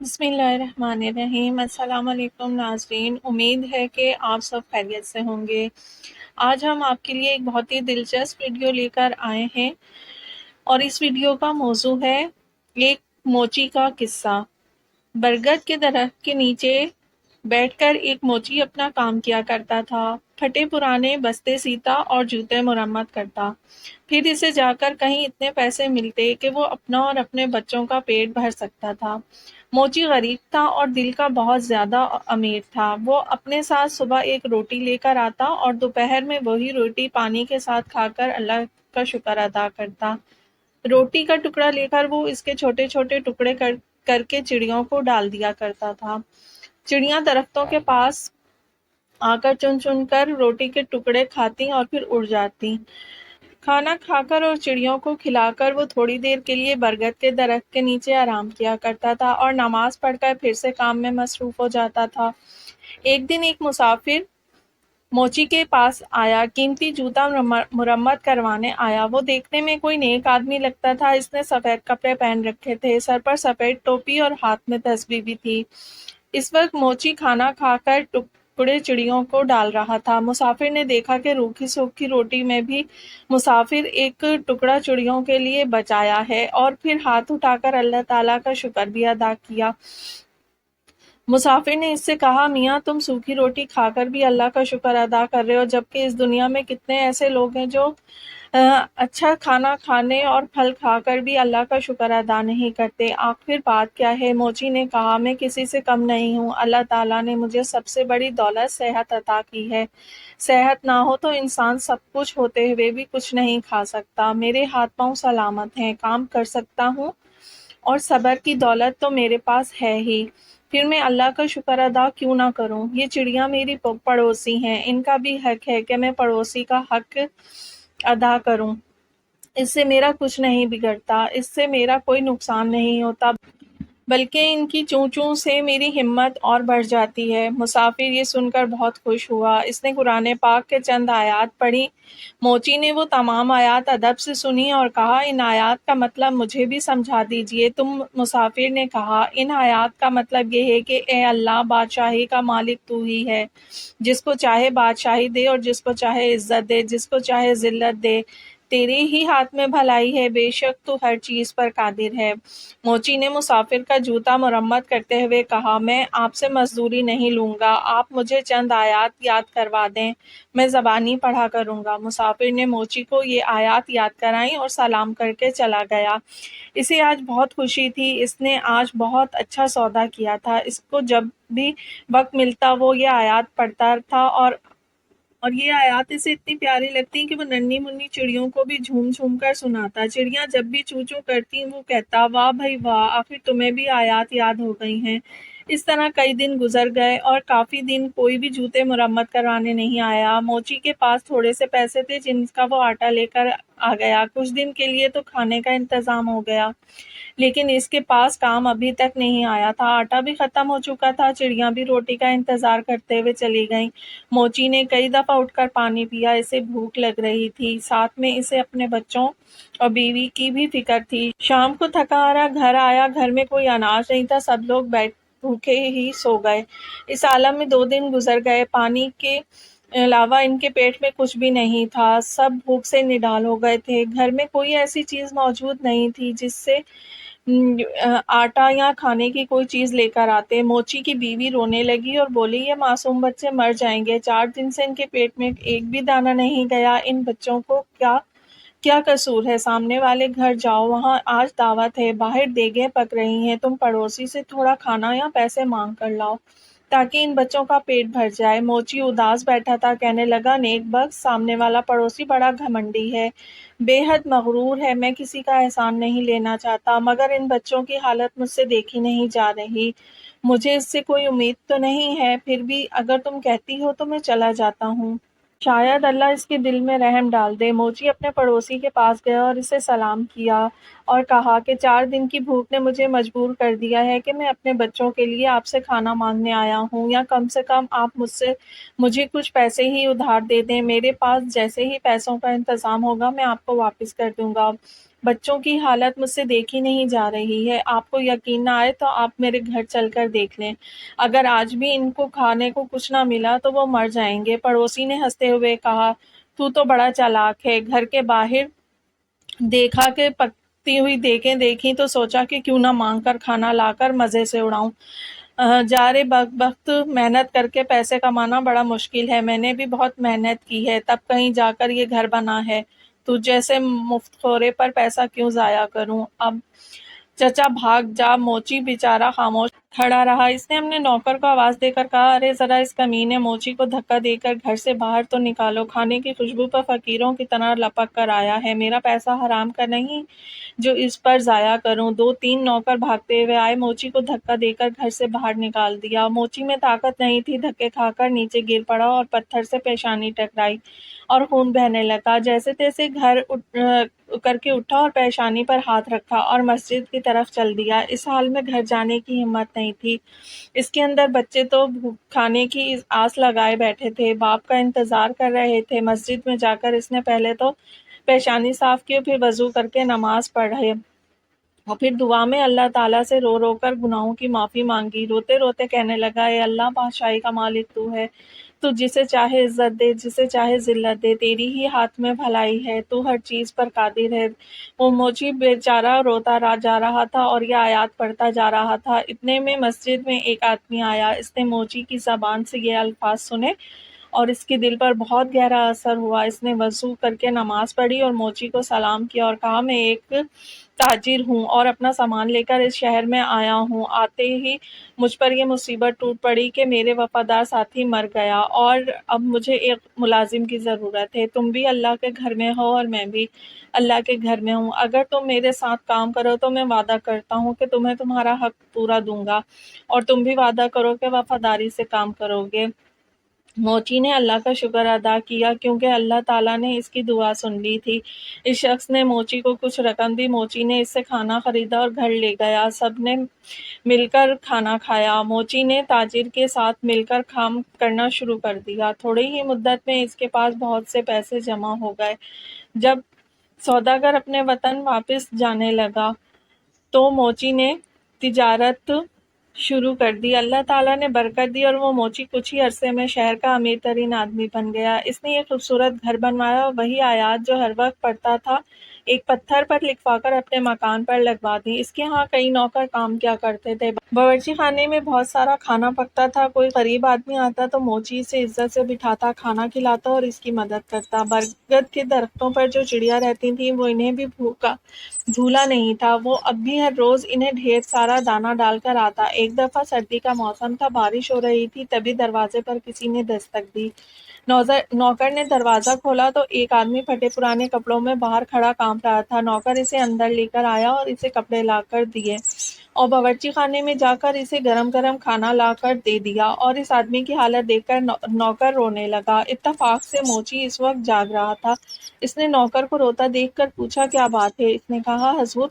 بسم اللہ الرحمن الرحیم۔ السلام علیکم ناظرین، امید ہے کہ آپ سب خیریت سے ہوں گے۔ آج ہم آپ کے لیے ایک بہت ہی دلچسپ ویڈیو لے کر آئے ہیں اور اس ویڈیو کا موضوع ہے ایک موچی کا قصہ۔ برگد کے درخت کے نیچے بیٹھ کر ایک موچی اپنا کام کیا کرتا تھا۔ پھٹے پرانے بستے سیتا اور جوتے مرمت کرتا۔ پھر اسے جا کر کہیں اتنے پیسے ملتے کہ وہ اپنا اور اپنے بچوں کا پیٹ بھر سکتا تھا۔ موچی غریب تھا اور دل کا بہت زیادہ امیر تھا۔ وہ اپنے ساتھ صبح ایک روٹی لے کر آتا اور دوپہر میں وہی روٹی پانی کے ساتھ کھا کر اللہ کا شکر ادا کرتا۔ روٹی کا ٹکڑا لے کر وہ اس کے چھوٹے چھوٹے ٹکڑے کر کے چڑیوں کو ڈال دیا کرتا تھا۔ چڑیاں درختوں کے پاس آ کر چن چن کر روٹی کے ٹکڑے کھاتی اور پھر اڑ جاتی۔ کھانا کھا کر اور چڑیوں کو کھلا کر وہ تھوڑی دیر کے لیے برگد کے درخت کے نیچے آرام کیا کرتا تھا اور نماز پڑھ کر پھر سے کام میں مصروف ہو جاتا تھا۔ ایک دن ایک مسافر موچی کے پاس آیا، قیمتی جوتا مرمت کروانے آیا۔ وہ دیکھنے میں کوئی نیک آدمی لگتا تھا۔ اس نے سفید کپڑے پہن رکھے تھے، سر پر سفید ٹوپی اور ہاتھ میں تسبیح بھی تھی۔ اس وقت موچی کھانا کھا کر ٹکڑے چڑیوں کو ڈال رہا تھا۔ مسافر نے دیکھا کہ روکھی سوکھی روٹی میں بھی مسافر ایک ٹکڑا چڑیوں کے لیے بچایا ہے اور پھر ہاتھ اٹھا کر اللہ تعالیٰ کا شکر بھی ادا کیا۔ مسافر نے اس سے کہا، میاں تم سوکھی روٹی کھا کر بھی اللہ کا شکر ادا کر رہے ہو، جبکہ اس دنیا میں کتنے ایسے لوگ ہیں جو اچھا کھانا کھانے اور پھل کھا کر بھی اللہ کا شکر ادا نہیں کرتے۔ آخر بات کیا ہے؟ موچی نے کہا، میں کسی سے کم نہیں ہوں۔ اللہ تعالیٰ نے مجھے سب سے بڑی دولت صحت عطا کی ہے۔ صحت نہ ہو تو انسان سب کچھ ہوتے ہوئے بھی کچھ نہیں کھا سکتا۔ میرے ہاتھ پاؤں سلامت ہیں، کام کر سکتا ہوں اور صبر کی دولت تو میرے پاس ہے ہی، پھر میں اللہ کا شکر ادا کیوں نہ کروں؟ یہ چڑیاں میری پڑوسی ہیں، ان کا بھی حق ہے کہ میں پڑوسی کا حق ادا کروں۔ اس سے میرا کچھ نہیں بگڑتا، اس سے میرا کوئی نقصان نہیں ہوتا، بلکہ ان کی چوں چوں سے میری ہمت اور بڑھ جاتی ہے۔ مسافر یہ سن کر بہت خوش ہوا۔ اس نے قرآن پاک کے چند آیات پڑھی۔ موچی نے وہ تمام آیات ادب سے سنی اور کہا، ان آیات کا مطلب مجھے بھی سمجھا دیجئے۔ مسافر نے کہا، ان آیات کا مطلب یہ ہے کہ اے اللہ، بادشاہی کا مالک تو ہی ہے، جس کو چاہے بادشاہی دے اور جس کو چاہے عزت دے، جس کو چاہے ذلت دے۔ تیرے ہی ہاتھ میں بھلائی ہے، بے شک تو ہر چیز پر قادر ہے۔ موچی نے مسافر کا جوتا مرمت کرتے ہوئے کہا، میں آپ سے مزدوری نہیں لوں گا، آپ مجھے چند آیات یاد کروا دیں، میں زبانی پڑھا کروں گا۔ مسافر نے موچی کو یہ آیات یاد کرائیں اور سلام کر کے چلا گیا۔ اسے آج بہت خوشی تھی، اس نے آج بہت اچھا سودا کیا تھا۔ اس کو جب بھی وقت ملتا وہ یہ آیات پڑھتا تھا اور یہ آیات اسے اتنی پیاری لگتی کہ وہ ننھی منھی چڑیوں کو بھی جھوم جھوم کر سناتا۔ چڑیاں جب بھی چوں چوں کرتی وہ کہتا، واہ بھائی واہ، آخر تمہیں بھی آیات یاد ہو گئی ہیں۔ اس طرح کئی دن گزر گئے اور کافی دن کوئی بھی جوتے مرمت کروانے نہیں آیا۔ موچی کے پاس تھوڑے سے پیسے تھے جن کا وہ آٹا لے کر آ گیا۔ کچھ دن کے لیے تو کھانے کا انتظام ہو گیا، لیکن اس کے پاس کام ابھی تک نہیں آیا تھا۔ آٹا بھی ختم ہو چکا تھا، چڑیاں بھی روٹی کا انتظار کرتے ہوئے چلی گئیں۔ موچی نے کئی دفعہ اٹھ کر پانی پیا، اسے بھوک لگ رہی تھی، ساتھ میں اسے اپنے بچوں اور بیوی کی بھی فکر تھی۔ شام کو تھکا ہارا گھر آیا، گھر میں کوئی اناج نہیں تھا، سب لوگ بھوکے ہی سو گئے۔ اس عالم میں 2 دن گزر گئے، پانی کے علاوہ ان کے پیٹ میں کچھ بھی نہیں تھا، سب بھوک سے نڈال ہو گئے تھے۔ گھر میں کوئی ایسی چیز موجود نہیں تھی جس سے آٹا یا کھانے کی کوئی چیز لے کر آتے۔ موچی کی بیوی رونے لگی اور بولی، یہ معصوم بچے مر جائیں گے، 4 دن سے ان کے پیٹ میں ایک بھی دانہ نہیں گیا، ان بچوں کو کیا قصور ہے؟ سامنے والے گھر جاؤ، وہاں آج دعوت ہے، باہر دیگیں پک رہی ہیں، تم پڑوسی سے تھوڑا کھانا یا پیسے مانگ کر لاؤ تاکہ ان بچوں کا پیٹ بھر جائے۔ موچی اداس بیٹھا تھا، کہنے لگا، نیک بخت سامنے والا پڑوسی بڑا گھمنڈی ہے، بے حد مغرور ہے، میں کسی کا احسان نہیں لینا چاہتا، مگر ان بچوں کی حالت مجھ سے دیکھی نہیں جا رہی، مجھے اس سے کوئی امید تو نہیں ہے، پھر بھی اگر تم کہتی ہو تو میں چلا جاتا ہوں، شاید اللہ اس کے دل میں رحم ڈال دے۔ موچی اپنے پڑوسی کے پاس گیا اور اسے سلام کیا اور کہا کہ 4 دن کی بھوک نے مجھے مجبور کر دیا ہے کہ میں اپنے بچوں کے لیے آپ سے کھانا مانگنے آیا ہوں، یا کم سے کم آپ مجھے کچھ پیسے ہی ادھار دے دیں، میرے پاس جیسے ہی پیسوں کا انتظام ہوگا میں آپ کو واپس کر دوں گا۔ بچوں کی حالت مجھ سے دیکھی نہیں جا رہی ہے۔ آپ کو یقین نہ آئے تو آپ میرے گھر چل کر دیکھ لیں، اگر آج بھی ان کو کھانے کو کچھ نہ ملا تو وہ مر جائیں گے۔ پڑوسی نے ہنستے ہوئے کہا، تو بڑا چالاک ہے۔ گھر کے باہر دیکھا کہ پکتی ہوئی دیکھیں دیکھی تو سوچا کہ کیوں نہ مانگ کر کھانا لا کر مزے سے اڑاؤں۔ جا رے بدبخت، محنت کر کے پیسے کمانا بڑا مشکل ہے، میں نے بھی بہت محنت کی ہے تب کہیں جا کر یہ گھر بنا ہے، تو جیسے مفت خورے پر پیسہ کیوں ضائع کروں۔ اب چچا بھاگ جا۔ موچی بیچارہ خاموش کھڑا رہا۔ اس نے اپنے نوکر کو آواز دے کر کہا، ارے ذرا اس کمینے موچی کو دھکا دے کر گھر سے باہر تو نکالو، کھانے کی خوشبو پر فقیروں کی طرح لپک کر آیا ہے، میرا پیسہ حرام کا نہیں جو اس پر ضائع کروں۔ دو تین نوکر بھاگتے ہوئے آئے، موچی کو دھکا دے کر گھر سے باہر نکال دیا۔ موچی میں طاقت نہیں تھی، دھکے کھا کر نیچے گر پڑا اور پتھر سے پیشانی ٹکرائی اور خون بہنے لگا۔ جیسے تیسے گھر کر کے اٹھا اور پیشانی پر ہاتھ رکھا اور مسجد کی طرف چل دیا۔ اس حال میں گھر جانے کی ہمت نہیں تھی، اس کے اندر بچے تو کھانے کی آس لگائے بیٹھے تھے، باپ کا انتظار کر رہے تھے۔ مسجد میں جا کر اس نے پہلے تو پیشانی صاف کی، پھر وضو کر کے نماز پڑھے اور پھر دعا میں اللہ تعالیٰ سے رو رو کر گناہوں کی معافی مانگی۔ روتے روتے کہنے لگا، اے اللہ، بادشاہی کا مالک تو ہے، تو جسے چاہے عزت دے، جسے چاہے ذلت دے، تیری ہی ہاتھ میں بھلائی ہے، تو ہر چیز پر قادر ہے۔ وہ موچی بیچارہ روتا جا رہا تھا اور یہ آیات پڑھتا جا رہا تھا۔ اتنے میں مسجد میں ایک آدمی آیا، اس نے موچی کی زبان سے یہ الفاظ سنے اور اس کے دل پر بہت گہرا اثر ہوا۔ اس نے وضو کر کے نماز پڑھی اور موچی کو سلام کیا اور کہا، میں ایک تاجر ہوں اور اپنا سامان لے کر اس شہر میں آیا ہوں، آتے ہی مجھ پر یہ مصیبت ٹوٹ پڑی کہ میرے وفادار ساتھی مر گیا اور اب مجھے ایک ملازم کی ضرورت ہے۔ تم بھی اللہ کے گھر میں ہو اور میں بھی اللہ کے گھر میں ہوں، اگر تم میرے ساتھ کام کرو تو میں وعدہ کرتا ہوں کہ تمہیں تمہارا حق پورا دوں گا، اور تم بھی وعدہ کرو کہ وفاداری سے کام کرو گے۔ موچی نے اللہ کا شکر ادا کیا کیونکہ اللہ تعالیٰ نے اس کی دعا سن لی تھی۔ اس شخص نے موچی کو کچھ رقم دی، موچی نے اس سے کھانا خریدا اور گھر لے گیا، سب نے مل کر کھانا کھایا۔ موچی نے تاجر کے ساتھ مل کر کام کرنا شروع کر دیا، تھوڑی ہی مدت میں اس کے پاس بہت سے پیسے جمع ہو گئے۔ جب سوداگر اپنے وطن واپس جانے لگا تو موچی نے تجارت شروع کر دی، اللہ تعالیٰ نے برکت دی اور وہ موچی کچھ ہی عرصے میں شہر کا امیر ترین آدمی بن گیا۔ اس نے ایک خوبصورت گھر بنوایا اور وہی آیات جو ہر وقت پڑھتا تھا ایک پتھر پر لکھوا کر اپنے مکان پر لگوا دی۔ اس کے ہاں کئی نوکر کام کیا کرتے تھے، باورچی خانے میں بہت سارا کھانا پکتا تھا، کوئی غریب آدمی آتا تو موچی اسے عزت سے بٹھاتا، کھانا کھلاتا اور اس کی مدد کرتا۔ برگد کے درختوں پر جو چڑیا رہتی تھیں وہ انہیں بھی بھولا نہیں تھا، وہ اب بھی ہر روز انہیں ڈھیر سارا دانہ ڈال کر آتا۔ ایک دفعہ سردی کا موسم تھا، بارش ہو رہی تھی، تبھی دروازے پر کسی نے دستک دی۔ نوکر نے دروازہ کھولا تو ایک آدمی پھٹے پرانے کپڑوں میں باہر کھڑا کانپ رہا تھا۔ نوکر اسے اندر لے کر آیا اور اسے کپڑے لا کر دیے اور باورچی خانے میں جا کر اسے گرم گرم کھانا لا کر دے دیا، اور اس آدمی کی حالت دیکھ کر نوکر رونے لگا۔ اتفاق سے موچی اس وقت جاگ رہا تھا، اس نے نوکر کو روتا دیکھ کر پوچھا، کیا بات ہے؟ اس نے کہا، حضور،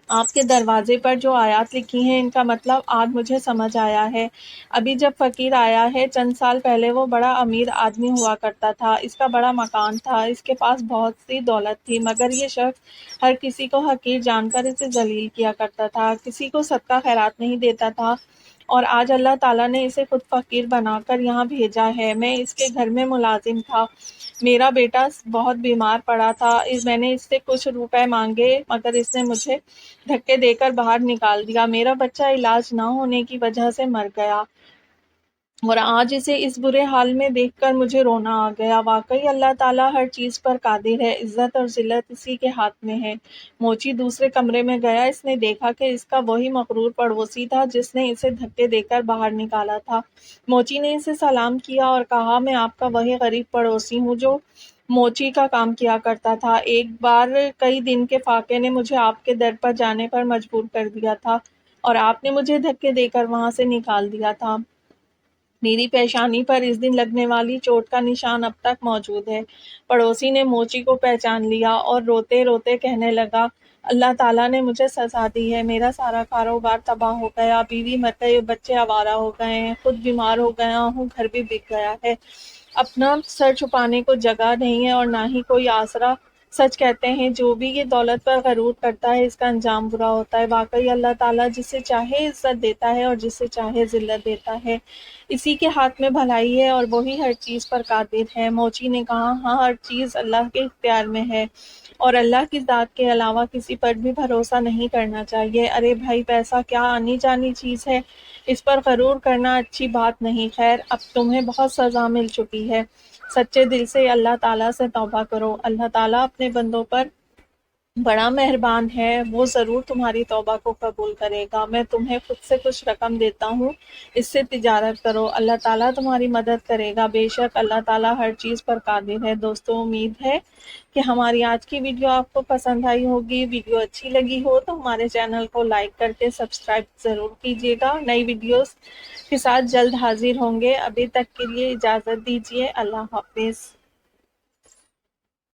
آپ کے دروازے پر جو آیات لکھی ہیں ان کا مطلب آج مجھے سمجھ آیا ہے۔ ابھی جب فقیر آیا ہے، چند سال پہلے وہ بڑا امیر آدمی ہوا کرتا تھا، اس کا بڑا مکان تھا، اس کے پاس بہت سی دولت تھی، مگر یہ شخص ہر کسی کو حقیر جان کر اسے ذلیل کیا کرتا تھا، کسی کو صدقہ خیرات نہیں دیتا تھا، اور آج اللہ تعالیٰ نے اسے خود فقیر بنا کر یہاں بھیجا ہے۔ میں اس کے گھر میں ملازم تھا، میرا بیٹا بہت بیمار پڑا تھا، میں نے اس سے کچھ روپے مانگے مگر اس نے مجھے دھکے دے کر باہر نکال دیا، میرا بچہ علاج نہ ہونے کی وجہ سے مر گیا اور آج اسے اس برے حال میں دیکھ کر مجھے رونا آ گیا۔ واقعی اللہ تعالیٰ ہر چیز پر قادر ہے، عزت اور ذلت اسی کے ہاتھ میں ہے۔ موچی دوسرے کمرے میں گیا، اس نے دیکھا کہ اس کا وہی مغرور پڑوسی تھا جس نے اسے دھکے دے کر باہر نکالا تھا۔ موچی نے اسے سلام کیا اور کہا، میں آپ کا وہی غریب پڑوسی ہوں جو موچی کا کام کیا کرتا تھا، ایک بار کئی دن کے فاقے نے مجھے آپ کے در پر جانے پر مجبور کر دیا تھا اور آپ نے مجھے دھکے دے کر وہاں سے نکال دیا تھا، میری پیشانی پر اس دن لگنے والی چوٹ کا نشان اب تک موجود ہے۔ پڑوسی نے موچی کو پہچان لیا اور روتے روتے کہنے لگا، اللہ تعالیٰ نے مجھے سزا دی ہے، میرا سارا کاروبار تباہ ہو گیا، بیوی مر گئی، بچے آوارہ ہو گئے ہیں، خود بیمار ہو گیا ہوں، گھر بھی بک گیا ہے، اپنا سر چھپانے کو جگہ نہیں ہے اور نہ ہی کوئی آسرا، سچ کہتے ہیں جو بھی یہ دولت پر غرور کرتا ہے اس کا انجام برا ہوتا ہے۔ واقعی اللہ تعالیٰ جسے چاہے عزت دیتا ہے اور جسے چاہے ذلت دیتا ہے۔ اسی کے ہاتھ میں بھلائی ہے اور وہی ہر چیز پر قادر ہے۔ موچی نے کہا ہاں، ہر چیز اللہ کے اختیار میں ہے اور اللہ کی ذات کے علاوہ کسی پر بھی بھروسہ نہیں کرنا چاہیے۔ ارے بھائی، پیسہ کیا آنی جانی چیز ہے، اس پر غرور کرنا اچھی بات نہیں۔ خیر، اب تمہیں بہت سزا مل چکی ہے، سچے دل سے اللہ تعالیٰ سے توبہ کرو۔ اللہ تعالیٰ اپنے بندوں پر بڑا مہربان ہے، وہ ضرور تمہاری توبہ کو قبول کرے گا۔ میں تمہیں خود سے کچھ رقم دیتا ہوں، اس سے تجارت کرو، اللہ تعالیٰ تمہاری مدد کرے گا، بے شک اللہ تعالیٰ ہر چیز پر قادر ہے۔ دوستو، امید ہے کہ ہماری آج کی ویڈیو آپ کو پسند آئی ہوگی۔ ویڈیو اچھی لگی ہو تو ہمارے چینل کو لائک کرتے سبسکرائب ضرور کیجیے گا۔ نئی ویڈیوز کے ساتھ جلد حاضر ہوں گے۔ ابھی تک کے لیے اجازت دیجیے، اللہ حافظ۔